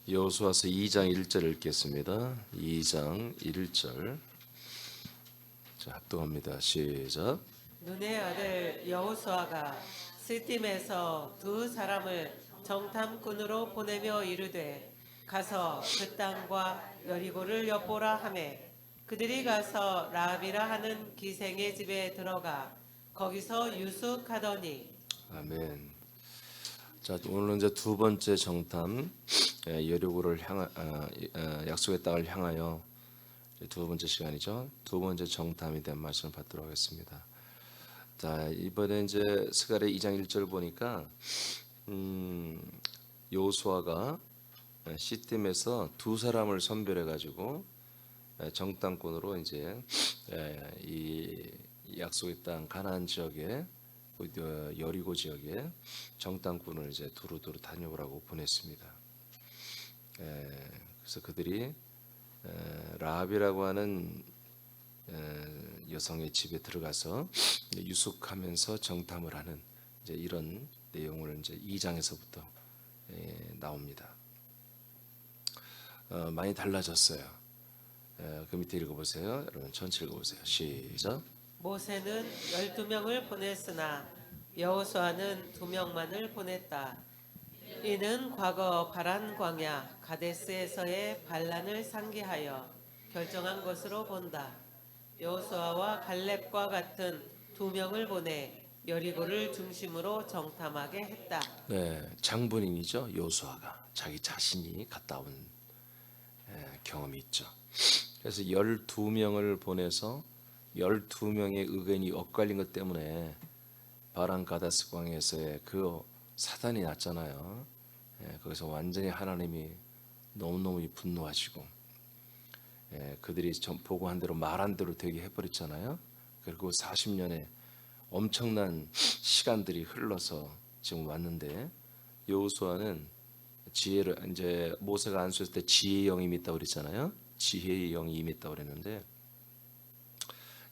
여호수아서 2장 1절 읽겠습니다. 2장 1절. 자, 합동합니다. 시작. 눈의 아들 여호수아가 스팀에서 두 사람을 정탐꾼으로 보내며 이르되 가서 그 땅과 여리고를 엿보라 하매 그들이 가서 라합이라 하는 기생의 집에 들어가 거기서 유숙하더니. 아멘. 자, 오늘은 이제 두 번째 정탐, 여리고를 약속의 땅을 향하여 두 번째 시간이죠. 두 번째 정탐에 대한 말씀을 받도록 하겠습니다. 자, 이번에 이제 스가랴 2장 1절 보니까 여호수아가 시팀에서 두 사람을 선별해 가지고 정탐꾼으로 이제 이 약속의 땅 가나안 지역에 여리고 지역에 정탐꾼을 이제 두루두루 다녀오라고 보냈습니다. 그래서 그들이 라합이라고 하는 여성의 집에 들어가서 유숙하면서 정탐을 하는 이제 이런 내용을 이제 2장에서부터 나옵니다. 많이 달라졌어요. 그 밑에 읽어보세요. 여러분 전체 읽어보세요. 시작. 모세는 12명을 보냈으나 여호수아는 2명만을 보냈다. 이는 과거 바란 광야 가데스에서의 반란을 상기하여 결정한 것으로 본다. 여호수아와 갈렙과 같은 2명을 보내 여리고를 중심으로 정탐하게 했다. 네, 장본인이죠. 여호수아가 자기 자신이 갔다 온 경험이 있죠. 그래서 12명을 보내서 12명의 의견이 엇갈린 것 때문에 바란 가데스 광야에서의 그 사단이 났잖아요. 거기서 완전히 하나님이 너무너무 분노하시고 그들이 보고한 대로 말한 대로 되게 해버렸잖아요. 그리고 40년의 엄청난 시간들이 흘러서 지금 왔는데 여호수아는 지혜를 이제 모세가 안수했을 때 지혜의 영이 임했다고 그랬잖아요. 지혜의 영이 임했다고 그랬는데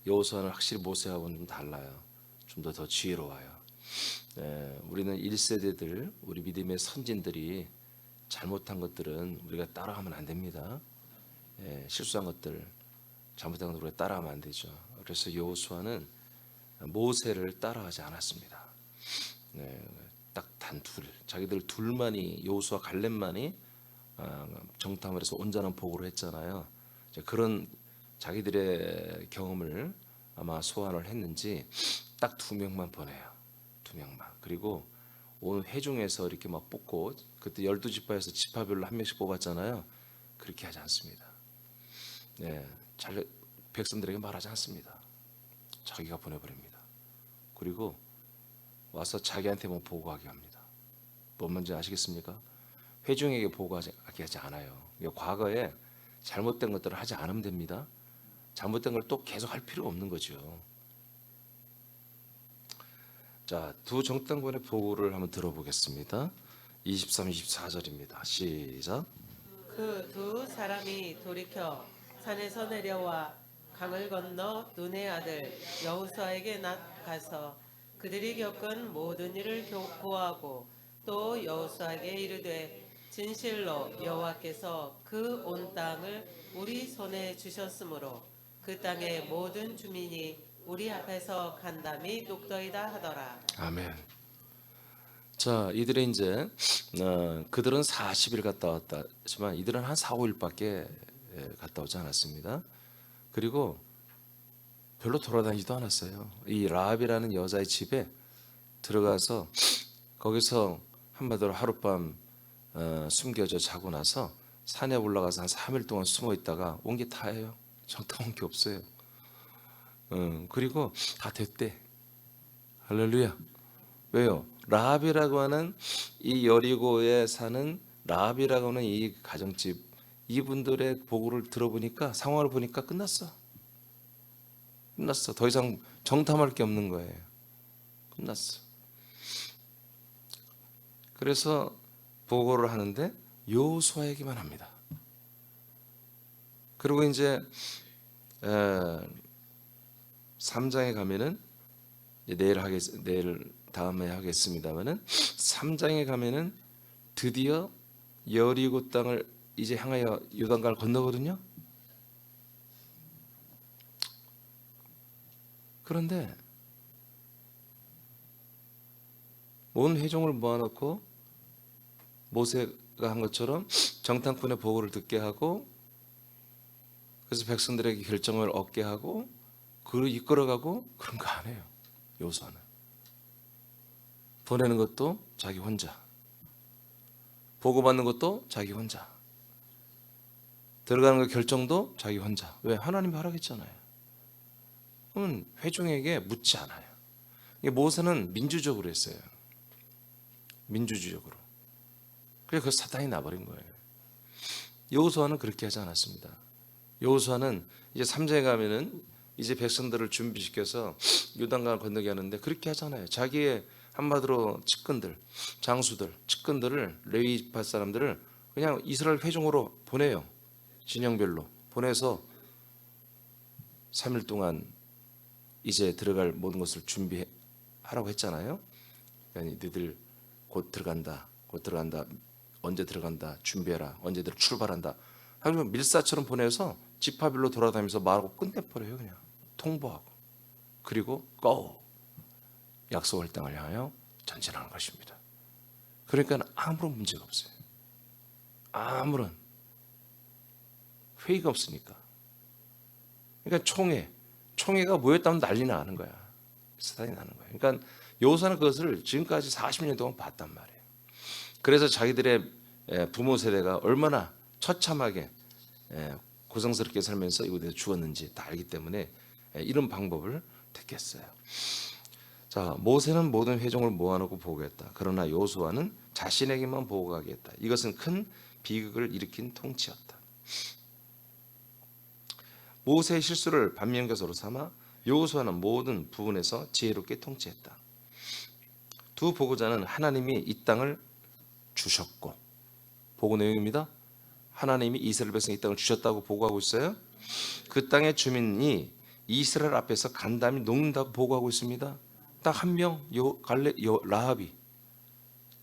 여호수아는 확실히 모세하고는 좀 달라요. 좀 더 지혜로워요. 우리는 1세대들 우리 믿음의 선진들이 잘못한 것들은 우리가 따라하면 안 됩니다. 실수한 것들 잘못한 것들 우리가 따라하면 안 되죠. 그래서 여호수아는 모세를 따라하지 않았습니다. 딱 단 둘, 자기들 둘만이 여호수아 갈렙만이 정탐을 해서 온전한 보고를 했잖아요. 그런 자기들의 경험을 아마 소환을 했는지 딱 2명만 보내요. 2명만. 그리고 온 회중에서 이렇게 막 뽑고 그때 12지파에서 지파별로 한 명씩 뽑았잖아요. 그렇게 하지 않습니다. 백성들에게 말하지 않습니다. 자기가 보내버립니다. 그리고 와서 자기한테만 보고하게 합니다. 뭔 말인지 아시겠습니까? 회중에게 보고하지 않아요. 과거에 잘못된 것들을 하지 않으면 됩니다. 잘못된 걸 또 계속 할 필요 없는 거죠. 자, 두 정탐꾼의 보고를 한번 들어보겠습니다. 23, 24절입니다. 시작. 그 두 사람이 돌이켜 산에서 내려와 강을 건너 눈의 아들 여호수아에게 가서 그들이 겪은 모든 일을 고하고 또 여호수아에게 이르되 진실로 여호와께서 그 온 땅을 우리 손에 주셨으므로 그 땅의 모든 주민이 우리 앞에서 간담이 녹더이다 하더라. 아멘. 자, 이들이 이제 그들은 40일 갔다 왔다지만 이들은 한 4, 5일밖에 갔다 오지 않았습니다. 그리고 별로 돌아다니지도 않았어요. 이 라합이라는 여자의 집에 들어가서 거기서 한마디로 하룻밤 숨겨져 자고 나서 산에 올라가서 한 3일 동안 숨어 있다가 온 게 다예요. 정탐 온 게 없어요. 그리고 다 됐대. 할렐루야. 왜요? 라합이라고 하는 이 여리고에 사는 라합이라고 하는 이 가정집 이분들의 보고를 들어보니까 상황을 보니까 끝났어. 더 이상 정탐할 게 없는 거예요. 끝났어. 그래서 보고를 하는데 여호수아에게만 합니다. 그리고 이제 3장에 가면은 내일 다음에 하겠습니다만은 3장에 가면은 드디어 여리고 땅을 이제 향하여 요단강을 건너거든요. 그런데 온 회중을 모아놓고 모세가 한 것처럼 정탐꾼의 보고를 듣게 하고, 그래서 백성들에게 결정을 얻게 하고 그를 이끌어가고, 그런 거 안 해요. 여호수아는 보내는 것도 자기 혼자, 보고받는 것도 자기 혼자, 들어가는 거 결정도 자기 혼자. 왜? 하나님이 하라겠잖아요. 그러면 회중에게 묻지 않아요. 이게 모세는 민주적으로 했어요. 민주주의적으로. 그래서 그 사단이 나버린 거예요. 여호수아는 그렇게 하지 않았습니다. 여호수아는 이제 3장에 가면은 이제 백성들을 준비시켜서 요단강을 건너게 하는데 그렇게 하잖아요. 자기의 한마디로 측근들, 장수들, 측근들을, 레위파 사람들을 그냥 이스라엘 회중으로 보내요. 진영별로 보내서 3일 동안 이제 들어갈 모든 것을 준비하라고 했잖아요. 그러니까 너희들 곧 들어간다, 곧 들어간다, 언제 들어간다, 준비해라, 언제들 출발한다 하고 밀사처럼 보내서 지파별로 돌아다니면서 말하고 끝내버려요. 그냥 통보하고. 그리고 고! 약속할 땅을 향하여 전진하는 것입니다. 그러니까 아무런 문제가 없어요. 아무런 회의가 없으니까. 그러니까 총회가 모였다면 난리 나는 거야. 사단이 나는 거야. 그러니까 여호수아는 그것을 지금까지 40년 동안 봤단 말이에요. 그래서 자기들의 부모 세대가 얼마나 처참하게 고성스럽게 살면서 이곳에서 죽었는지 다 알기 때문에 이런 방법을 택했어요. 자, 모세는 모든 회중을 모아놓고 보고했다. 그러나 여호수아는 자신에게만 보고하게 했다. 이것은 큰 비극을 일으킨 통치였다. 모세의 실수를 반면교사로 삼아 여호수아는 모든 부분에서 지혜롭게 통치했다. 두 보고자는 하나님이 이 땅을 주셨고, 보고 내용입니다. 하나님이 이스라엘 백성에 이 땅을 주셨다고 보고하고 있어요. 그 땅의 주민이 이스라엘 앞에서 간담이 녹는다고 보고하고 있습니다. 딱 한 명, 라합이.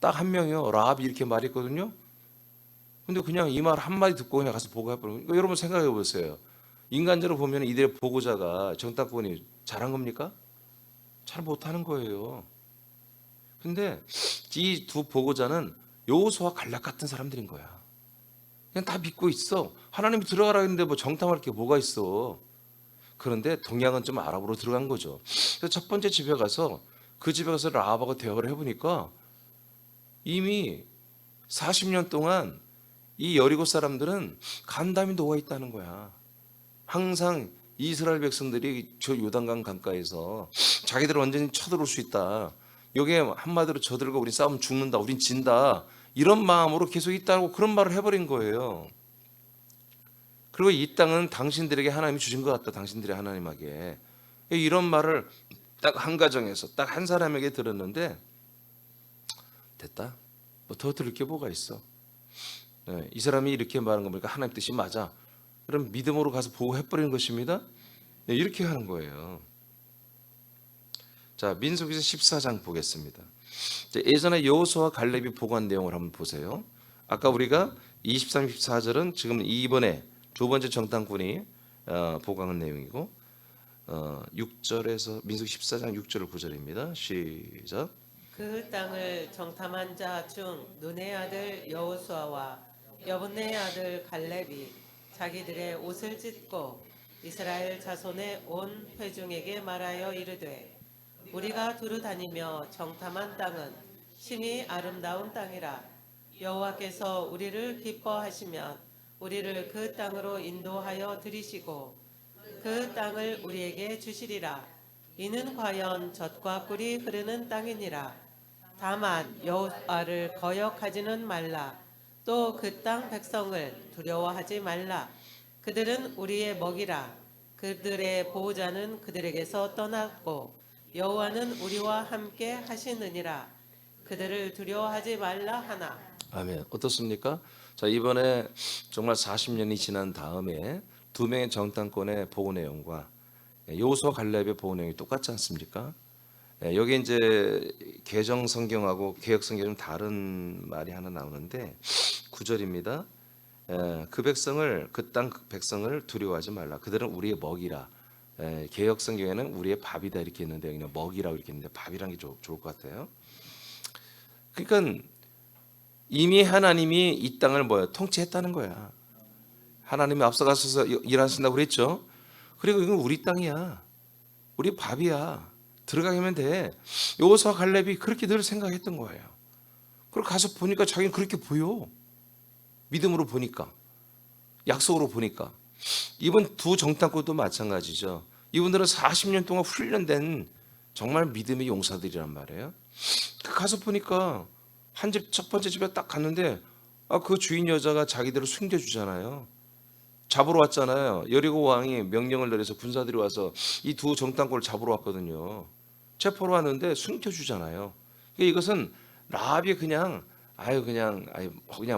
딱 한 명이요. 라합이 이렇게 말했거든요. 근데 그냥 이 말 한마디 듣고 그냥 가서 보고해버리고. 그러니까 여러분 생각해 보세요. 인간적으로 보면 이들의 보고자가 정탐꾼이 잘한 겁니까? 잘 못하는 거예요. 근데 이 두 보고자는 여호수아 갈렙 같은 사람들인 거야. 그냥 다 믿고 있어. 하나님이 들어가라 했는데 뭐 정탐할 게 뭐가 있어. 그런데 동양은 좀 아랍으로 들어간 거죠. 그래서 첫 번째 집에 가서 그 집에 가서 라합하고 대화를 해보니까 이미 40년 동안 이 여리고 사람들은 간담이 녹아 있다는 거야. 항상 이스라엘 백성들이 저 요단강 강가에서 자기들 완전히 쳐들어올 수 있다. 여기에 한마디로 저들과 우리 싸우면 죽는다. 우린 진다. 이런 마음으로 계속 있다고 그런 말을 해버린 거예요. 그리고 이 땅은 당신들에게 하나님이 주신 것 같다. 당신들의 하나님에게. 이런 말을 딱 한 가정에서 딱 한 사람에게 들었는데 됐다. 뭐 더 들을 게 뭐가 있어. 이 사람이 이렇게 말한 거 보니까 하나님 뜻이 맞아. 그럼 믿음으로 가서 보고해버리는 것입니다. 이렇게 하는 거예요. 자, 민수기서 14장 보겠습니다. 예전에 여호수아와 갈렙이 보고한 내용을 한번 보세요. 아까 우리가 23, 24절은 지금 이번에 두 번째 정탐꾼이 보고한 내용이고 6절에서 민수기 14장 6절 9절입니다. 시작. 그 땅을 정탐한 자 중 눈의 아들 여호수아와 여분의 아들 갈렙이 자기들의 옷을 찢고 이스라엘 자손의 온 회중에게 말하여 이르되 우리가 두루 다니며 정탐한 땅은 심히 아름다운 땅이라. 여호와께서 우리를 기뻐하시면 우리를 그 땅으로 인도하여 들이시고 그 땅을 우리에게 주시리라. 이는 과연 젖과 꿀이 흐르는 땅이니라. 다만 여호와를 거역하지는 말라. 또 그 땅 백성을 두려워하지 말라. 그들은 우리의 먹이라. 그들의 보호자는 그들에게서 떠났고 여호와는 우리와 함께 하시느니라. 그들을 두려워하지 말라 하나. 아멘. 어떻습니까? 자, 이번에 정말 40년이 지난 다음에 두 명의 정탐꾼의 보고 내용과 여호수아 갈렙의 보고 내용이 똑같지 않습니까? 여기 이제 개정 성경하고 개혁 성경이 좀 다른 말이 하나 나오는데 9절입니다. 그 백성을 그 땅 백성을 두려워하지 말라. 그들은 우리의 먹이라. 개역 성경에는 우리의 밥이다 이렇게 있는데 그냥 먹이라고 이렇게 있는데 밥이란 게 좋을 것 같아요. 그러니까 이미 하나님이 이 땅을 뭐야 통치했다는 거야. 하나님이 앞서가셔서 일하신다고 그랬죠. 그리고 이건 우리 땅이야. 우리 밥이야. 들어가면 돼. 여호수아 갈렙이 그렇게 늘 생각했던 거예요. 그리고 가서 보니까 자기는 그렇게 보여. 믿음으로 보니까, 약속으로 보니까. 이번 두 정탐꾼도 마찬가지죠. 이분들은 40년 동안 훈련된 정말 믿음의 용사들이란 말이에요. 가서 보니까 한 집, 첫 번째 집에 딱 갔는데 그 주인 여자가 자기들을 숨겨주잖아요. 잡으러 왔잖아요. 여리고 왕이 명령을 내려서 군사들이 와서 이 두 정탐꾼을 잡으러 왔거든요. 체포로 왔는데 숨겨주잖아요. 이것은 라합이 그냥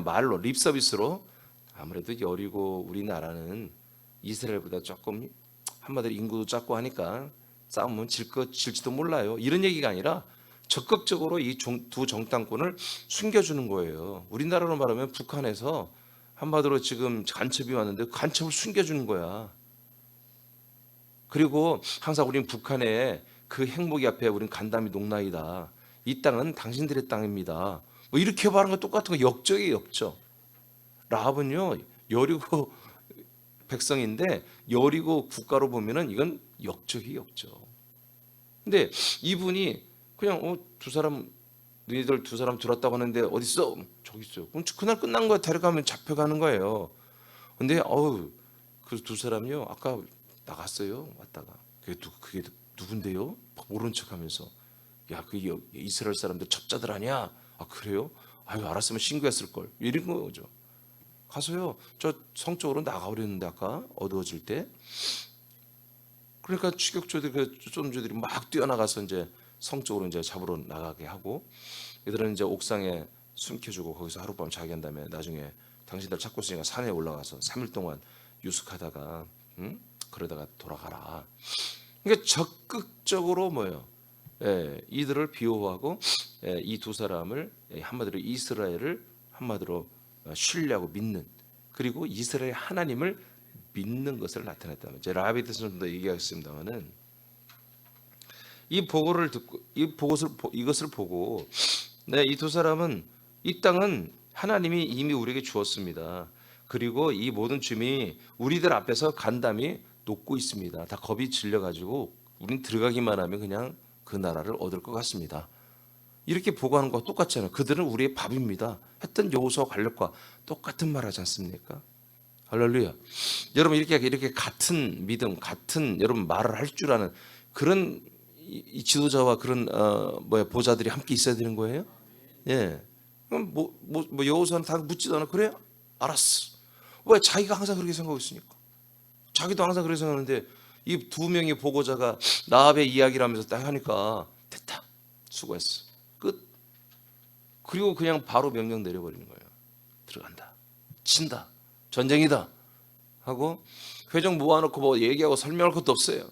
말로 립 서비스로 아무래도 여리고 우리나라는 이스라엘보다 조금 한마디로 인구도 작고 하니까 싸우면 질지도 몰라요. 이런 얘기가 아니라 적극적으로 이 두 정탐꾼을 숨겨주는 거예요. 우리나라로 말하면 북한에서 한마디로 지금 간첩이 왔는데 간첩을 숨겨주는 거야. 그리고 항상 우리는 북한의 그 행복이 앞에 우리는 간담이 농락이다. 이 땅은 당신들의 땅입니다. 뭐 이렇게 말하는 거 똑같은 거 역적이에요, 역적. 라합은요 여리고 백성인데 여리고 국가로 보면은 이건 역적이 역적. 근데 이분이 그냥 두 사람 너희들 두 사람 들었다고 하는데 어디 있어? 저기 있어요. 그럼 그날 끝난 거야. 데려가면 잡혀가는 거예요. 근데 그 두 사람이요 아까 나갔어요. 왔다가 그게 누군데요? 모른 척하면서 야 그게 이스라엘 사람들 첩자들 아니야? 아 그래요? 아유 알았으면 신고했을 걸. 이런 거죠. 가서요 저 성 쪽으로 나가버렸는데 아까 어두워질 때 그러니까 추격조들 그 쫀조들이 막 뛰어나가서 이제 성 쪽으로 이제 잡으러 나가게 하고 얘들은 이제 옥상에 숨겨주고 거기서 하룻밤 자게 한 다음에 나중에 당신들 찾고 있으니까 산에 올라가서 3일 동안 유숙하다가 그러다가 돌아가라. 그러니까 적극적으로 이들을 비호하고 이 두 사람을 한마디로 이스라엘을 한마디로 신뢰하고 믿는 그리고 이스라엘 하나님을 믿는 것을 나타냈다면 제가 라합에 대해서 좀 더 얘기하겠습니다만은 이 보고를 듣고 이것을 보고 이 두 사람은 이 땅은 하나님이 이미 우리에게 주었습니다. 그리고 이 모든 주민이 우리들 앞에서 간담이 녹고 있습니다. 다 겁이 질려가지고 우린 들어가기만 하면 그냥 그 나라를 얻을 것 같습니다. 이렇게 보고하는 거와 똑같잖아요. 그들은 우리의 밥입니다. 했던 여호수아 갈렙과 똑같은 말 하지 않습니까? 할렐루야. 여러분 이렇게 같은 믿음, 같은 여러분 말을 할 줄 아는 그런 이 지도자와 그런 보좌들이 함께 있어야 되는 거예요. 예. 그럼 여호수아는 다 묻지도 않아. 그래? 알았어. 왜 자기가 항상 그렇게 생각하고 있으니까. 자기도 항상 그렇게 생각하는데 이 두 명의 보고자가 라합의 이야기를 하면서 딱 하니까 됐다. 수고했어. 끝. 그리고 그냥 바로 명령 내려버리는 거예요. 들어간다. 친다. 전쟁이다. 하고 회정 모아놓고 얘기하고 설명할 것도 없어요.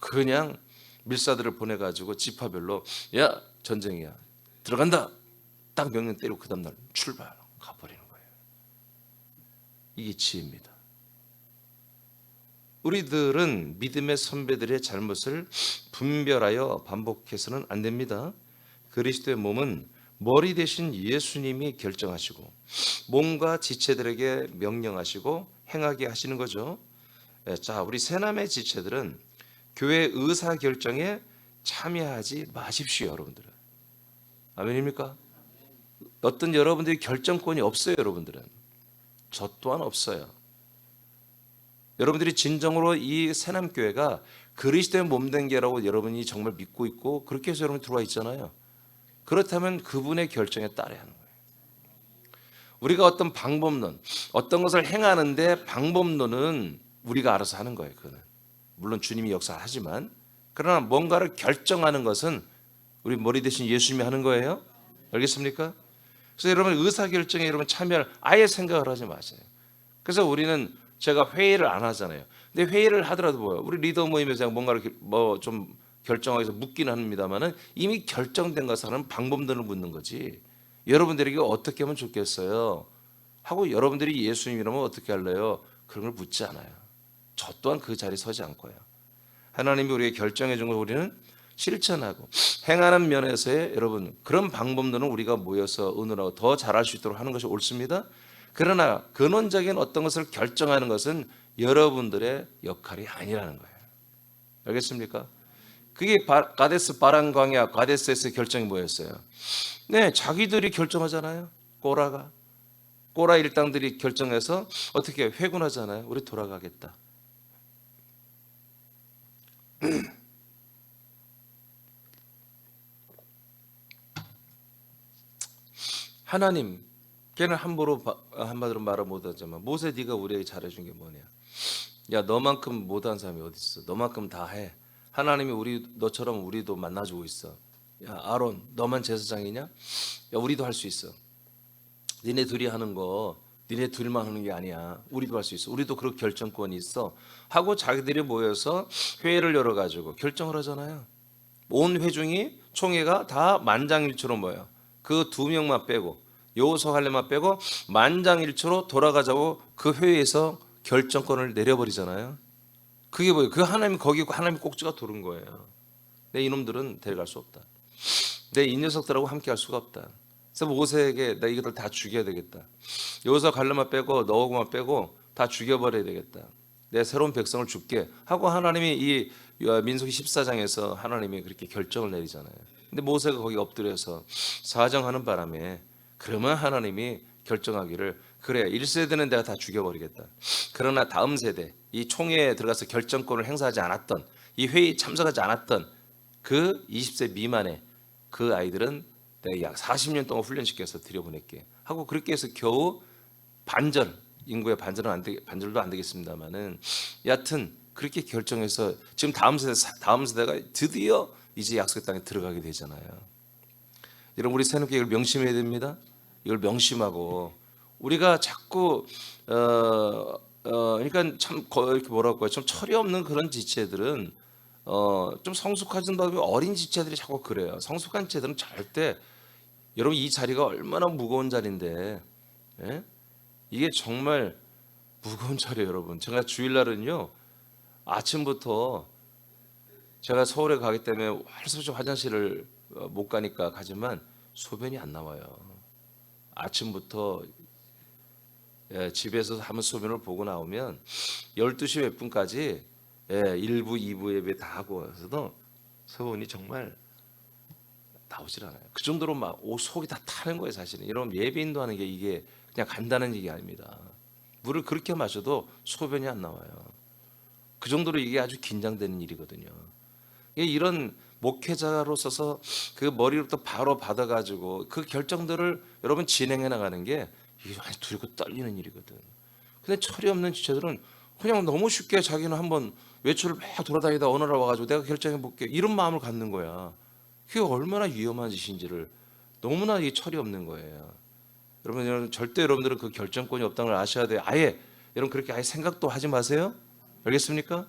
그냥 밀사들을 보내가지고 지파별로 야 전쟁이야. 들어간다. 딱 명령 때리고 그 다음날 출발. 가버리는 거예요. 이게 지혜입니다. 우리들은 믿음의 선배들의 잘못을 분별하여 반복해서는 안 됩니다. 그리스도의 몸은 머리 대신 예수님이 결정하시고 몸과 지체들에게 명령하시고 행하게 하시는 거죠. 자, 우리 새남의 지체들은 교회 의사 결정에 참여하지 마십시오, 여러분들은. 아멘입니까? 어떤 여러분들이 결정권이 없어요, 여러분들은. 저 또한 없어요. 여러분들이 진정으로 이 새남교회가 그리스도의 몸된 교회라고 여러분이 정말 믿고 있고 그렇게 해서 여러분 들어와 있잖아요. 그렇다면 그분의 결정에 따라야 하는 거예요. 우리가 어떤 방법론, 어떤 것을 행하는데 방법론은 우리가 알아서 하는 거예요. 그거는 물론 주님이 역사하지만 그러나 뭔가를 결정하는 것은 우리 머리 대신 예수님이 하는 거예요. 알겠습니까? 그래서 여러분 의사결정에 여러분 참여를 아예 생각을 하지 마세요. 그래서 우리는 제가 회의를 안 하잖아요. 근데 회의를 하더라도 뭐예요? 우리 리더 모임에서 뭔가를 좀 결정하기 위해서 묻기는 합니다만은 이미 결정된 것을 하는 방법론을 묻는 거지. 여러분들에게 어떻게 하면 좋겠어요? 하고 여러분들이 예수님이라면 어떻게 할래요? 그런 걸 묻지 않아요. 저 또한 그 자리에 서지 않고요. 하나님이 우리에게 결정해 준 걸 우리는 실천하고 행하는 면에서의 여러분 그런 방법들은 우리가 모여서 의논하고 더 잘할 수 있도록 하는 것이 옳습니다. 그러나 근원적인 어떤 것을 결정하는 것은 여러분들의 역할이 아니라는 거예요. 알겠습니까? 그게 가데스 바란 광야 가데스에서 결정이 뭐였어요? 네, 자기들이 결정하잖아요. 꼬라 일당들이 결정해서 어떻게 회군하잖아요. 우리 돌아가겠다. 하나님, 걔는 한마디로 말을 못하지만 모세 네가 우리에게 잘해준 게 뭐냐? 야, 너만큼 못한 사람이 어디 있어? 너만큼 다 해. 하나님이 너처럼 우리도 만나주고 있어. 야, 아론, 너만 제사장이냐? 야, 우리도 할 수 있어. 니네 둘이 하는 거, 니네 둘만 하는 게 아니야. 우리도 할 수 있어. 우리도 그런 결정권이 있어. 하고 자기들이 모여서 회의를 열어가지고 결정을 하잖아요. 온 회중이 총회가 다 만장일치로 모여. 그 두 명만 빼고 여호수아 갈렙만 빼고 만장일치로 돌아가자고 그 회의에서 결정권을 내려버리잖아요. 그게 뭐예요? 그 하나님 거기 하나님 꼭지가 도는 거예요. 내 이놈들은 데려갈 수 없다. 내 이 녀석들하고 함께 할 수가 없다. 그래서 모세에게 나 이것들 다 죽여야 되겠다. 여호수아 갈렙만 빼고 너하고만 빼고 다 죽여버려야 되겠다. 내 새로운 백성을 줄게 하고 하나님이 이 민수기 14장에서 하나님이 그렇게 결정을 내리잖아요. 근데 모세가 거기 엎드려서 사정하는 바람에 그러면 하나님이 결정하기를 그래 1세대는 내가 다 죽여버리겠다. 그러나 다음 세대 이 총회에 들어가서 결정권을 행사하지 않았던 이 회의에 참석하지 않았던 그 20세 미만의 그 아이들은 내가 약 40년 동안 훈련시켜서 들여보낼게 하고 그렇게 해서 겨우 반절 인구의 반절도 안 되겠습니다만은 여하튼 그렇게 결정해서 지금 다음 세대가 드디어 이제 약속의 땅에 들어가게 되잖아요. 여러분 우리 새롭게 이걸 명심해야 됩니다. 이걸 명심하고 우리가 자꾸 그러니까 참 이렇게 뭐라고 좀 철이 없는 그런 지체들은 좀 성숙하진 다음에 어린 지체들이 자꾸 그래요. 성숙한 지체들은 절대 여러분 이 자리가 얼마나 무거운 자리인데 예? 이게 정말 무거운 자리예요, 여러분. 제가 주일날은요 아침부터 제가 서울에 가기 때문에 할 수 없이 화장실을 못 가니까 가지만 소변이 안 나와요. 아침부터 집에서 한번 소변을 보고 나오면 12시 몇 분까지 1부, 2부 예배 다 하고 해서도 소변이 정말 나오질 않아요. 그 정도로 막 속이 다 타는 거예요, 사실은. 여러분 예배인도 하는 게 이게 그냥 간단한 얘기 아닙니다. 물을 그렇게 마셔도 소변이 안 나와요. 그 정도로 이게 아주 긴장되는 일이거든요. 이런 목회자로서서 그 머리로부터 바로 받아가지고 그 결정들을 여러분 진행해 나가는 게 이게 아주 두렵고 떨리는 일이거든. 근데 철이 없는 지체들은 그냥 너무 쉽게 자기는 한번 외출을 막 돌아다니다 어느 날 와가지고 내가 결정해 볼게 이런 마음을 갖는 거야. 그게 얼마나 위험한 짓인지를 너무나 이 철이 없는 거예요. 여러분 절대 여러분들은 그 결정권이 없다는 걸 아셔야 돼요. 아예 여러분 그렇게 아예 생각도 하지 마세요. 알겠습니까?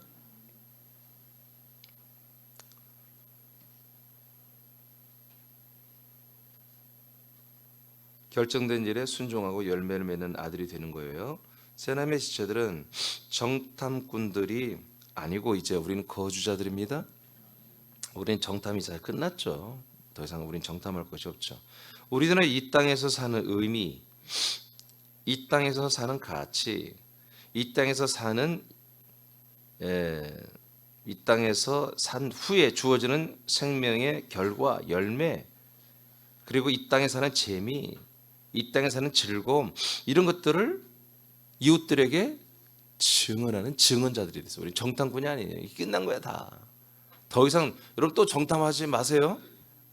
결정된 일에 순종하고 열매를 맺는 아들이 되는 거예요. 세남의 지체들은 정탐꾼들이 아니고 이제 우리는 거주자들입니다. 우리는 정탐이 잘 끝났죠. 더 이상 우리는 정탐할 것이 없죠. 우리들은 이 땅에서 사는 의미, 이 땅에서 사는 가치, 이 땅에서 산 후에 주어지는 생명의 결과, 열매, 그리고 이 땅에 사는 재미, 이 땅에 사는 즐거움 이런 것들을 이웃들에게 증언하는 증언자들이 됐어요. 우리 정탐꾼이 아니에요. 이게 끝난 거야 다. 더 이상 여러분 또 정탐하지 마세요.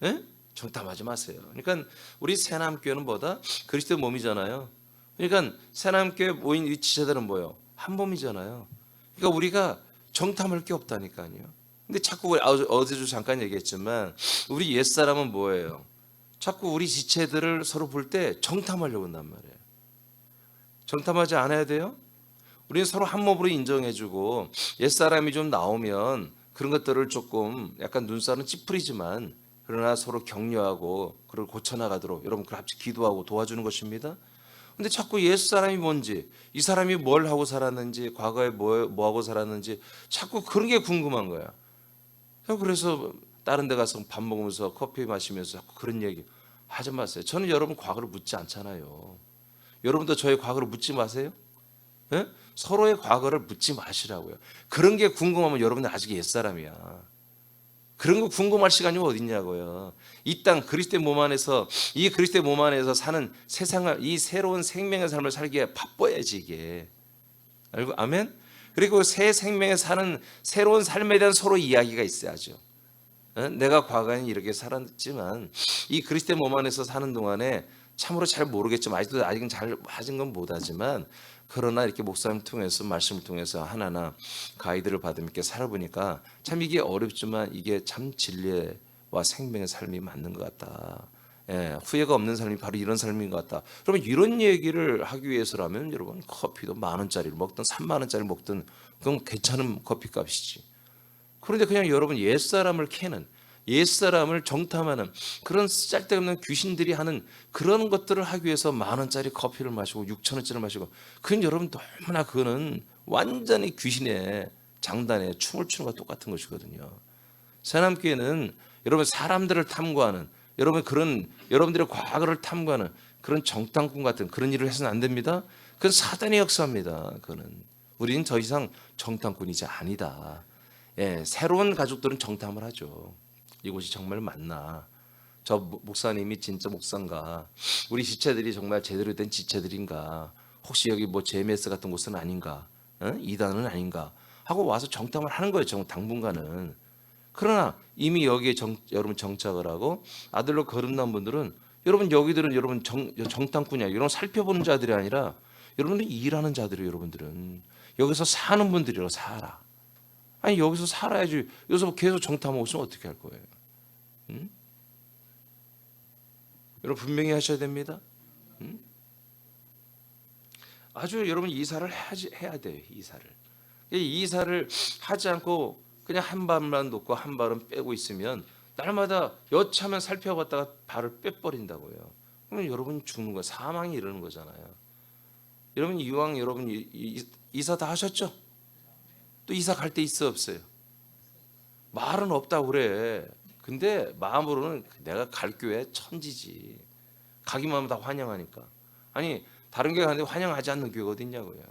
예? 정탐하지 마세요. 그러니까 우리 새남교회는 뭐다? 그리스도의 몸이잖아요. 그러니까 새남교회 모인 이 지체들은 뭐예요? 한 몸이잖아요. 그러니까 우리가 정탐할 게 없다니까요. 근데 자꾸 어제도 잠깐 얘기했지만 우리 옛사람은 뭐예요? 자꾸 우리 지체들을 서로 볼 때 정탐하려고 한단 말이에요. 정탐하지 않아야 돼요? 우리는 서로 한 몸으로 인정해주고 옛사람이 좀 나오면 그런 것들을 조금 약간 눈살은 찌푸리지만 그러나 서로 격려하고 그걸 고쳐나가도록 여러분 같이 기도하고 도와주는 것입니다. 근데 자꾸 옛사람이 뭔지, 이 사람이 뭘 하고 살았는지, 과거에 뭐 하고 살았는지 자꾸 그런 게 궁금한 거야. 그래서 다른 데 가서 밥 먹으면서 커피 마시면서 자꾸 그런 얘기 하지 마세요. 저는 여러분 과거를 묻지 않잖아요. 여러분도 저의 과거를 묻지 마세요. 예? 서로의 과거를 묻지 마시라고요. 그런 게 궁금하면 여러분은 아직 옛사람이야. 그런 거 궁금할 시간이 어딨냐고요. 이 땅 그리스도의 몸 안에서, 이 그리스도의 몸 안에서 사는 세상을, 이 새로운 생명의 삶을 살기에 바빠야지 이게. 알고? 아멘? 그리고 새 생명에 사는 새로운 삶에 대한 서로 이야기가 있어야죠. 내가 과거에는 이렇게 살았지만 이 그리스도의 몸 안에서 사는 동안에 참으로 잘 모르겠지만 아직은 잘 맞은 건 못하지만, 그러나 이렇게 목사님 통해서 말씀을 통해서 하나하나 가이드를 받으며 이렇게 살아보니까 참 이게 어렵지만 이게 참 진리와 생명의 삶이 맞는 것 같다. 예, 후회가 없는 삶이 바로 이런 삶인 것 같다. 그러면 이런 얘기를 하기 위해서라면 여러분 커피도 10,000원짜리를 먹든 30,000원짜리를 먹든 그건 괜찮은 커피값이지. 그런데 그냥 여러분 옛사람을 캐는, 옛사람을 정탐하는 그런 쓸데없는 귀신들이 하는 그런 것들을 하기 위해서 10,000원짜리 커피를 마시고 6,000원짜리를 마시고, 그건 여러분 너무나 그거는 완전히 귀신의 장단에 춤을 추는 것과 똑같은 것이거든요. 새남교회는 여러분 사람들을 탐구하는, 여러분 그런 여러분들의 과거를 탐구하는 그런 정탐꾼 같은 그런 일을 해서는 안 됩니다. 그건 사단의 역사입니다. 그거는 우리는 더 이상 정탐꾼이지 아니다. 예, 새로운 가족들은 정탐을 하죠. 이곳이 정말 맞나? 저 목사님이 진짜 목사인가? 우리 지체들이 정말 제대로 된 지체들인가? 혹시 여기 뭐 JMS 같은 곳은 아닌가? 이단은 아닌가? 하고 와서 정탐을 하는 거예요. 당분간은. 그러나 이미 여기에 여러분 정착을 하고 아들로 거듭난 분들은, 여러분 여기들은 여러분 정탐꾼이야. 여러분 살펴보는 자들이 아니라 여러분은 일하는 자들이에요. 여러분들은 여기서 사는 분들이라고. 살아. 아니 여기서 살아야지. 여기서 계속 정탐하고 있으면 어떻게 할 거예요? 응? 여러분 분명히 하셔야 됩니다. 응? 아주 여러분 이사를 해야 돼요. 이사를 하지 않고 그냥 한 발만 놓고 한 발은 빼고 있으면 날마다 여차하면 살펴봤다가 발을 빼버린다고요. 그러면 여러분이 죽는 거예요. 사망이 이러는 거잖아요. 여러분 이왕 여러분 이사 다 하셨죠? 또 이사 갈 데 있어 없어요? 말은 없다고 그래. 근데 마음으로는 내가 갈 교회 천지지. 가기만 하면 다 환영하니까. 아니 다른 교회 가는데 환영하지 않는 교회가 어디 있냐고요.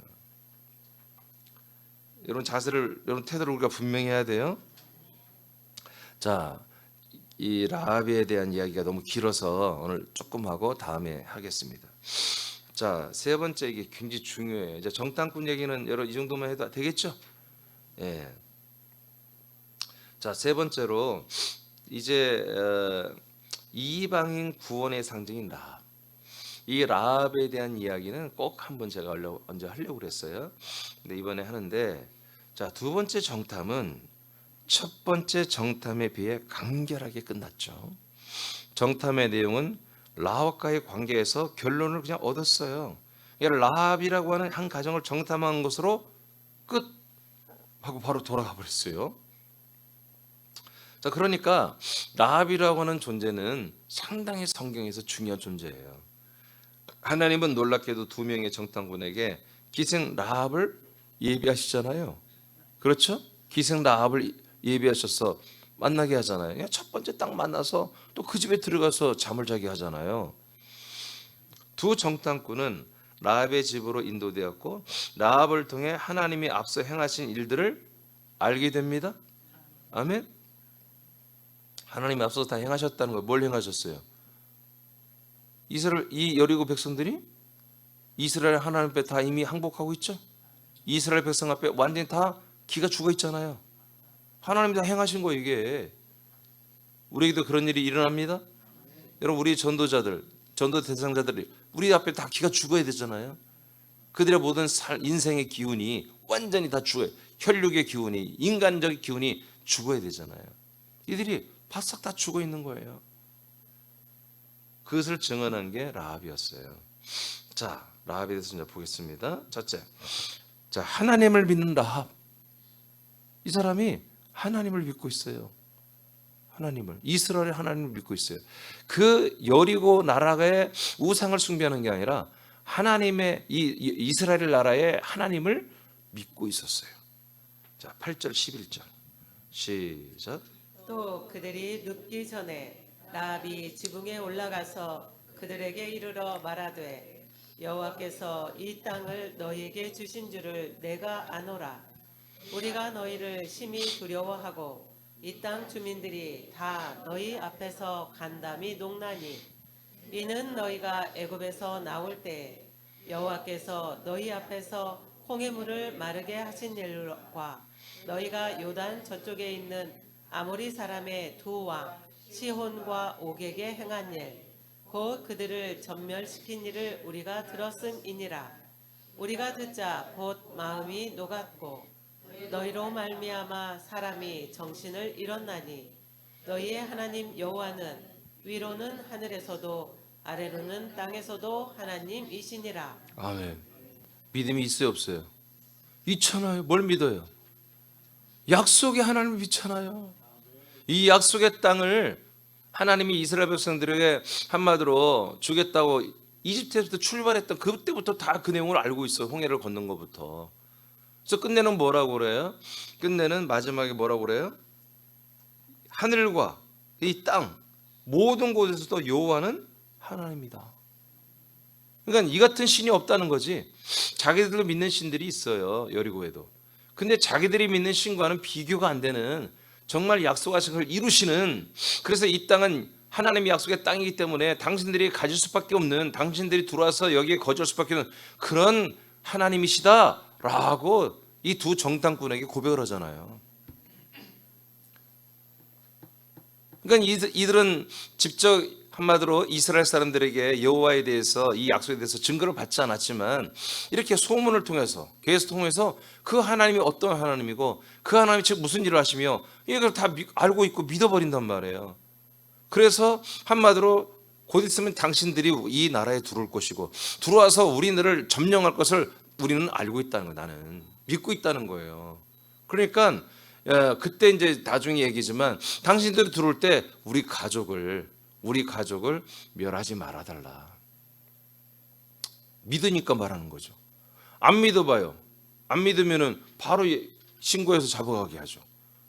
여러분 자세를, 여러분 태도를 우리가 분명히 해야 돼요. 자, 이 라합에 대한 이야기가 너무 길어서 오늘 조금 하고 다음에 하겠습니다. 자, 세 번째, 이게 굉장히 중요해요. 이제 정탐꾼 얘기는 여러분 이 정도만 해도 되겠죠? 예. 자, 세 번째로 이제 이방인 구원의 상징인 라합. 이 라합에 대한 이야기는 꼭 한번 제가 언제 하려고 그랬어요. 근데 이번에 하는데, 자, 두 번째 정탐은 첫 번째 정탐에 비해 간결하게 끝났죠. 정탐의 내용은 라합과의 관계에서 결론을 그냥 얻었어요. 라합이라고 하는 한 가정을 정탐한 것으로 끝 하고 바로 돌아가 버렸어요. 자, 그러니까 라합이라고 하는 존재는 상당히 성경에서 중요한 존재예요. 하나님은 놀랍게도 2명의 정탐꾼에게 기생 라합을 예비하시잖아요. 그렇죠? 기생 라합을 예비하셔서 만나게 하잖아요. 첫 번째 딱 만나서 또 그 집에 들어가서 잠을 자게 하잖아요. 두 정탐꾼은 라합의 집으로 인도되었고 라합을 통해 하나님이 앞서 행하신 일들을 알게 됩니다. 아멘. 하나님이 앞서서 다 행하셨다는 거예요. 뭘 행하셨어요? 이 여리고 백성들이 이스라엘 하나님 앞에 다 이미 항복하고 있죠. 이스라엘 백성 앞에 완전히 다 기가 죽어 있잖아요. 하나님이 다 행하신 거예요. 이게 우리에게도 그런 일이 일어납니다. 여러분 우리 전도자들, 전도 대상자들이 우리 앞에 다 기가 죽어야 되잖아요. 그들의 모든 인생의 기운이 완전히 다 죽어요. 혈육의 기운이, 인간적 기운이 죽어야 되잖아요. 이들이 바싹 다 죽어 있는 거예요. 그것을 증언한 게 라합이었어요. 자, 라합에 대해서 이제 보겠습니다. 첫째, 자, 하나님을 믿는 라합. 이 사람이 하나님을 믿고 있어요. 이스라엘의 하나님을 믿고 있어요. 그 여리고 나라의 우상을 숭배하는 게 아니라 하나님의 이 이스라엘 나라의 하나님을 믿고 있었어요. 자, 8절 11절 시작. 또 그들이 눕기 전에 라합이 지붕에 올라가서 그들에게 이르러 말하되 여호와께서 이 땅을 너희에게 주신 줄을 내가 아노라. 우리가 너희를 심히 두려워하고 이 땅 주민들이 다 너희 앞에서 간담이 녹나니 이는 너희가 애굽에서 나올 때 여호와께서 너희 앞에서 홍해 물을 마르게 하신 일과 너희가 요단 저쪽에 있는 아모리 사람의 두 왕 시혼과 옥에게 행한 일 곧 그들을 전멸시킨 일을 우리가 들었음이니라. 우리가 듣자 곧 마음이 녹았고 너희로 말미암아 사람이 정신을 잃었나니 너희의 하나님 여호와는 위로는 하늘에서도 아래로는 땅에서도 하나님이시니라. 아멘. 믿음이 있어요, 없어요? 있잖아요. 뭘 믿어요? 약속의 하나님을 믿잖아요. 이 약속의 땅을 하나님이 이스라엘 백성들에게 한마디로 주겠다고 이집트에서 출발했던 그때부터 다 그 내용을 알고 있어. 홍해를 건넌 것부터. 그래서 끝내는 뭐라고 그래요? 끝내는 마지막에 뭐라고 그래요? 하늘과 이 땅 모든 곳에서도 여호와는 하나님이다. 그러니까 이 같은 신이 없다는 거지. 자기들도 믿는 신들이 있어요. 여리고에도. 근데 자기들이 믿는 신과는 비교가 안 되는 정말 약속하신 걸 이루시는, 그래서 이 땅은 하나님의 약속의 땅이기 때문에 당신들이 가질 수밖에 없는, 당신들이 들어와서 여기에 거주할 수밖에 없는 그런 하나님이시다라고 이 두 정탐꾼에게 고백을 하잖아요. 그러니까 이들은 직접 한마디로 이스라엘 사람들에게 여호와에 대해서 이 약속에 대해서 증거를 받지 않았지만 이렇게 소문을 통해서 계속 통해서 그 하나님이 어떤 하나님이고 그 하나님이 즉 무슨 일을 하시며 이걸 다 알고 있고 믿어버린단 말이에요. 그래서 한마디로 곧 있으면 당신들이 이 나라에 들어올 것이고 들어와서 우리들을 점령할 것을 우리는 알고 있다는 거예요. 나는 믿고 있다는 거예요. 그러니까 그때 이제 나중에 얘기지만 당신들이 들어올 때 우리 가족을 멸하지 말아달라. 믿으니까 말하는 거죠. 안 믿어봐요. 안 믿으면은 바로 신고해서 잡아가게 하죠.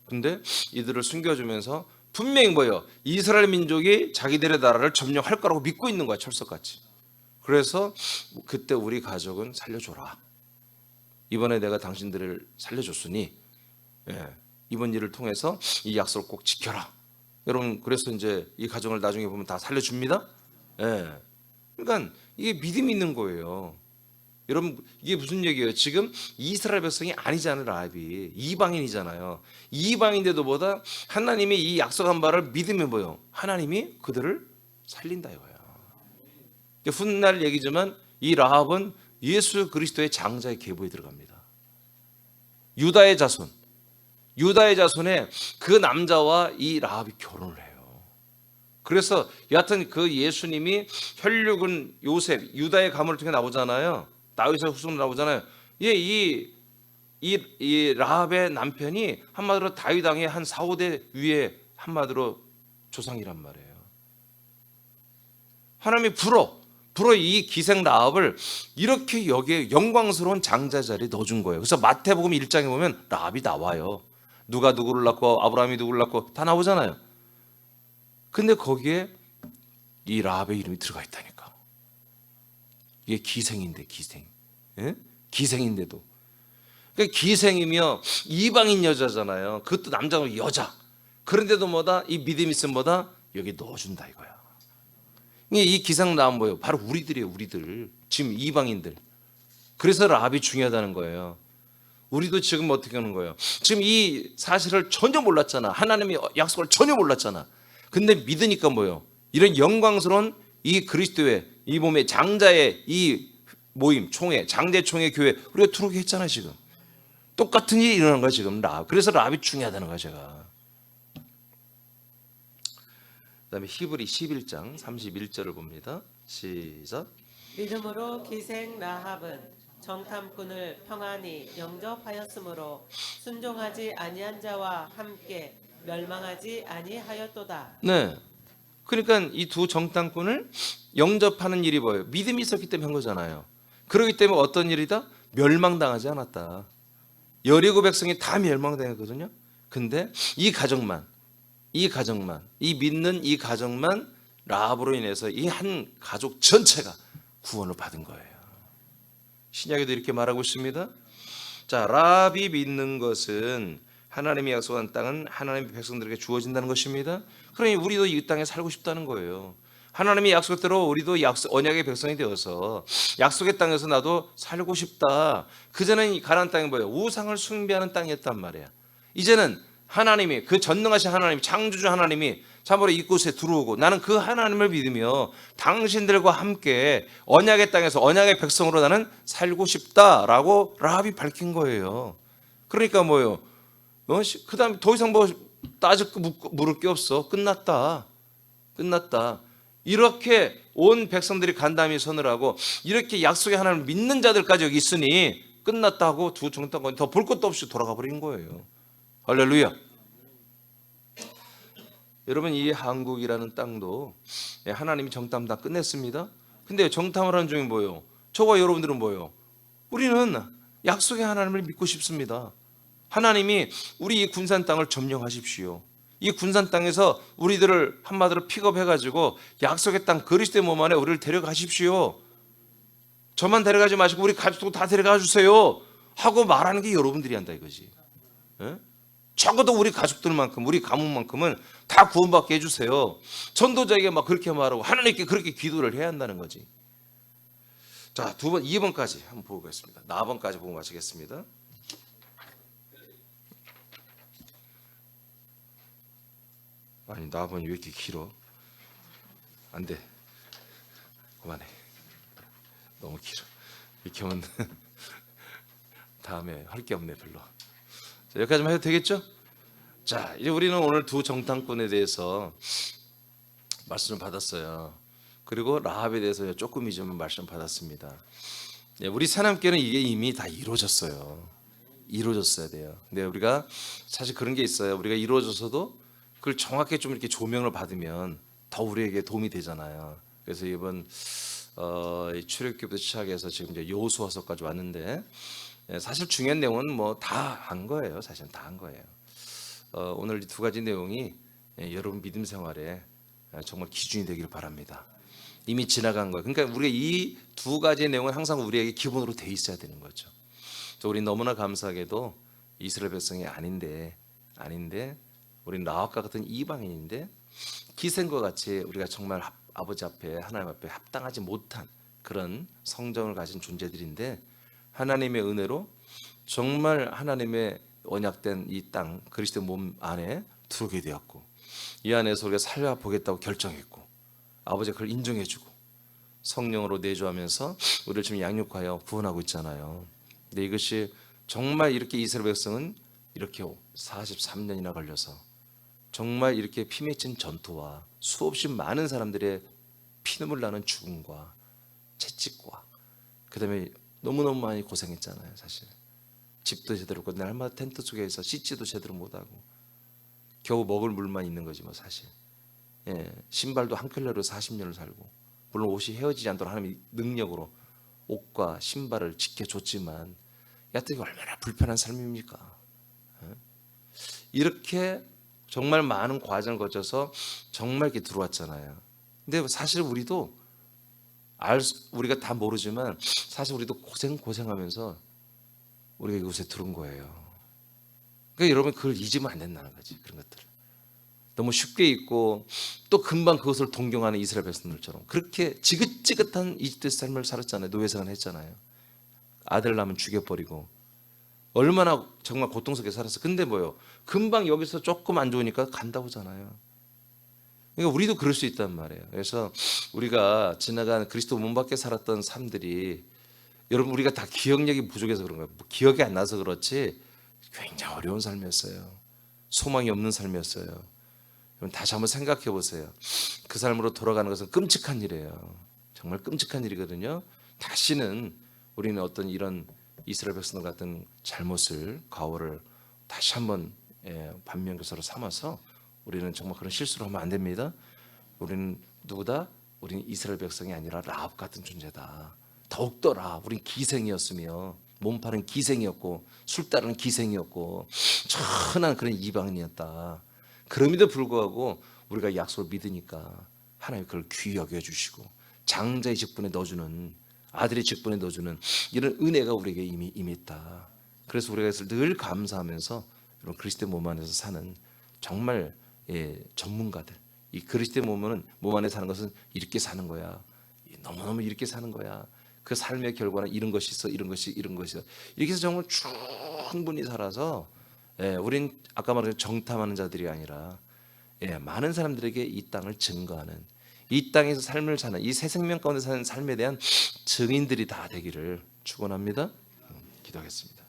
근데 이들을 숨겨주면서 분명히 뭐예요? 이스라엘 민족이 자기들의 나라를 점령할 거라고 믿고 있는 거야, 철석같이. 그래서 그때 우리 가족은 살려줘라. 이번에 내가 당신들을 살려줬으니 이번 일을 통해서 이 약속을 꼭 지켜라. 여러분, 그래서 이제 이 가정을 나중에 보면 다 살려줍니다. 그러니까 이게 믿음이 있는 거예요. 여러분, 이게 무슨 얘기예요? 지금 이스라엘 백성이 아니잖아요. 라합이 이방인이잖아요. 이방인데도 보다 하나님이 이 약속한 바를 믿으면 뭐예요? 하나님이 그들을 살린다 이거예요. 훗날 얘기지만 이 라합은 예수 그리스도의 장자의 계보에 들어갑니다. 유다의 자손에 그 남자와 이 라합이 결혼을 해요. 그래서 여하튼 그 예수님이 혈육은 요셉, 유다의 가문을 통해 나오잖아요. 다윗의 후손으로 나오잖아요. 이 라합의 남편이 한마디로 다윗 왕의 한 4, 5대 위에 한마디로 조상이란 말이에요. 하나님이 불어 이 기생 라합을 이렇게 여기에 영광스러운 장자 자리에 넣어준 거예요. 그래서 마태복음 1장에 보면 라합이 나와요. 누가 누구를 낳고 아브라함이 누구를 낳고 다 나오잖아요. 근데 거기에 이 라합의 이름이 들어가 있다니까. 이게 기생인데 기생. 기생인데도. 그러니까 기생이며 이방인 여자잖아요. 그것도 남자고 여자. 그런데도 뭐다? 이 믿음 있으면 뭐다? 여기 넣어준다 이거야. 이 기생 라합은 뭐예요? 바로 우리들이에요. 우리들. 지금 이방인들. 그래서 라합이 중요하다는 거예요. 우리도 지금 어떻게 하는 거예요? 지금 이 사실을 전혀 몰랐잖아. 하나님의 약속을 전혀 몰랐잖아. 근데 믿으니까 뭐예요? 이런 영광스러운 이 그리스도의 이 몸의 장자의 이 모임, 총회, 장대 총회 교회 우리가 들어오게 했잖아요. 지금 똑같은 일이 일어난 거야 지금 라합. 그래서 라합이 중요하다는 거야 제가. 그다음에 히브리 11장 31절을 봅니다. 시작. 믿음으로 기생 라합은 정탐꾼을 평안히 영접하였으므로 순종하지 아니한 자와 함께 멸망하지 아니하였도다. 네. 그러니까 이 두 정탐꾼을 영접하는 일이 뭐예요? 믿음이 있었기 때문에 한 거잖아요. 그렇기 때문에 어떤 일이다? 멸망당하지 않았다. 여리고 백성이 다 멸망당했거든요. 근데 이 가정만, 이 믿는 이 가정만 라합으로 인해서 이 한 가족 전체가 구원을 받은 거예요. 신약에도 이렇게 말하고 있습니다. 자, 라합이 믿는 것은 하나님이 약속한 땅은 하나님의 백성들에게 주어진다는 것입니다. 그러니 우리도 이 땅에 살고 싶다는 거예요. 하나님의 약속대로 우리도 언약의 백성이 되어서 약속의 땅에서 나도 살고 싶다. 그전엔 이 가나안 땅이 뭐예요? 우상을 숭배하는 땅이었단 말이야. 이제는 하나님이, 그 전능하신 하나님, 창조주 하나님이 참으로 이곳에 들어오고 나는 그 하나님을 믿으며 당신들과 함께 언약의 땅에서 언약의 백성으로 나는 살고 싶다라고 라합이 밝힌 거예요. 그러니까 뭐예요? 그 다음에 더 이상 뭐 따질 거 물을 게 없어. 끝났다. 이렇게 온 백성들이 간담이 선을 하고 이렇게 약속의 하나님을 믿는 자들까지 여기 있으니 끝났다고 두 정탐꾼이 더 볼 것도 없이 돌아가 버린 거예요. 할렐루야. 여러분, 이 한국이라는 땅도 하나님이 정탐 다 끝냈습니다. 근데 정탐을 하는 중에 뭐예요? 저와 여러분들은 뭐예요? 우리는 약속의 하나님을 믿고 싶습니다. 하나님이 우리 이 군산 땅을 점령하십시오. 이 군산 땅에서 우리들을 한마디로 픽업해가지고 약속의 땅 그리스도의 몸 안에 우리를 데려가십시오. 저만 데려가지 마시고 우리 가족도 다 데려가 주세요 하고 말하는 게 여러분들이 한다 이거지. 예? 적어도 우리 가족들만큼, 우리 가문만큼은 다 구원받게 해주세요. 전도자에게 막 그렇게 말하고 하나님께 그렇게 기도를 해야 한다는 거지. 자, 2번까지 한번 보고 가겠습니다. 4번까지 보고 마치겠습니다. 아니, 4번이 왜 이렇게 길어? 안 돼. 그만해. 너무 길어. 이렇게 하면 다음에 할 게 없네 별로. 자, 여기까지만 해도 되겠죠? 자, 이제 우리는 오늘 두 정탐꾼에 대해서 말씀을 받았어요. 그리고 라합에 대해서 조금이지만 말씀 받았습니다. 우리 새남교는 이게 이미 다 이루어졌어요. 이루어졌어야 돼요. 근데 우리가 사실 그런 게 있어요. 우리가 이루어져서도 그걸 정확히 좀 이렇게 조명을 받으면 더 우리에게 도움이 되잖아요. 그래서 이번 출애굽기부터 시작해서 지금 이제 여호수아서까지 왔는데 사실 중요한 내용은 뭐 다 한 거예요. 사실은 다 한 거예요. 오늘 이 두 가지 내용이 여러분 믿음 생활에 정말 기준이 되기를 바랍니다. 이미 지나간 거예요. 그러니까 우리가 이 두 가지 내용은 항상 우리에게 기본으로 돼 있어야 되는 거죠. 우리 너무나 감사하게도 이스라엘 백성이 아닌데 우리는 라합과 같은 이방인인데 기생과 같이 우리가 정말 아버지 앞에 하나님 앞에 합당하지 못한 그런 성정을 가진 존재들인데 하나님의 은혜로 정말 하나님의 언약된 이 땅 그리스도 몸 안에 들어오게 되었고 이 안에서 우리가 살아보겠다고 결정했고 아버지가 그걸 인정해주고 성령으로 내주하면서 우리를 지금 양육하여 구원하고 있잖아요. 근데 이것이 정말 이렇게 이스라엘 백성은 이렇게 43년이나 걸려서 정말 이렇게 피 맺힌 전투와 수없이 많은 사람들의 피눈물 나는 죽음과 채찍과 그다음에 너무너무 많이 고생했잖아요. 사실 집도 제대로 없고 날마다 텐트 속에서 씻지도 제대로 못하고 겨우 먹을 물만 있는 거지 뭐 사실. 신발도 한 켤레로 40년을 살고 물론 옷이 헤어지지 않도록 하나님의 능력으로 옷과 신발을 지켜줬지만 여하튼 이게 얼마나 불편한 삶입니까? 이렇게 정말 많은 과정을 거쳐서 정말 이렇게 들어왔잖아요. 근데 사실 우리도 우리가 다 모르지만 사실 우리도 고생하면서 우리가 이곳에 들어온 거예요. 그러니까 여러분 그걸 잊으면 안 된다는 거지. 그런 것들을 너무 쉽게 잊고 또 금방 그것을 동경하는 이스라엘 백성들처럼 그렇게 지긋지긋한 이집트 삶을 살았잖아요. 노예생활 했잖아요. 아들 낳으면 죽여버리고 얼마나 정말 고통스럽게 살았어. 근데 뭐요? 금방 여기서 조금 안 좋으니까 간다고 하잖아요. 그러니까 우리도 그럴 수 있단 말이에요. 그래서 우리가 지나간 그리스도 몸 밖에 살았던 삶들이 여러분 우리가 다 기억력이 부족해서 그런 거예요. 뭐 기억이 안 나서 그렇지 굉장히 어려운 삶이었어요. 소망이 없는 삶이었어요. 여러분 다시 한번 생각해 보세요. 그 삶으로 돌아가는 것은 끔찍한 일이에요. 정말 끔찍한 일이거든요. 다시는 우리는 어떤 이런 이스라엘 백성들 같은 잘못을 과오를 다시 한번 반면교사로 삼아서 우리는 정말 그런 실수를 하면 안 됩니다. 우리는 누구다? 우리는 이스라엘 백성이 아니라 라합 같은 존재다. 더욱더 라합, 우린 기생이었으며 몸파는 기생이었고 술 따르는 기생이었고 천한 그런 이방인이었다. 그럼에도 불구하고 우리가 약속을 믿으니까 하나님 그걸 귀히 여겨주시고 장자의 직분에 넣어주는, 아들의 직분에 넣어주는 이런 은혜가 우리에게 이미 임했다. 그래서 우리가 늘 감사하면서 이런 그리스도의 몸 안에서 사는 정말 전문가들, 이 그리스도의 몸 안에 사는 것은 이렇게 사는 거야, 너무너무 이렇게 사는 거야, 그 삶의 결과는 이런 것이 있어, 이런 것이 이렇게 해서 정말 충분히 살아서 우린 아까 말한 정탐하는 자들이 아니라 많은 사람들에게 이 땅을 증거하는, 이 땅에서 삶을 사는, 이 새 생명 가운데 사는 삶에 대한 증인들이 다 되기를 축원합니다. 기도하겠습니다.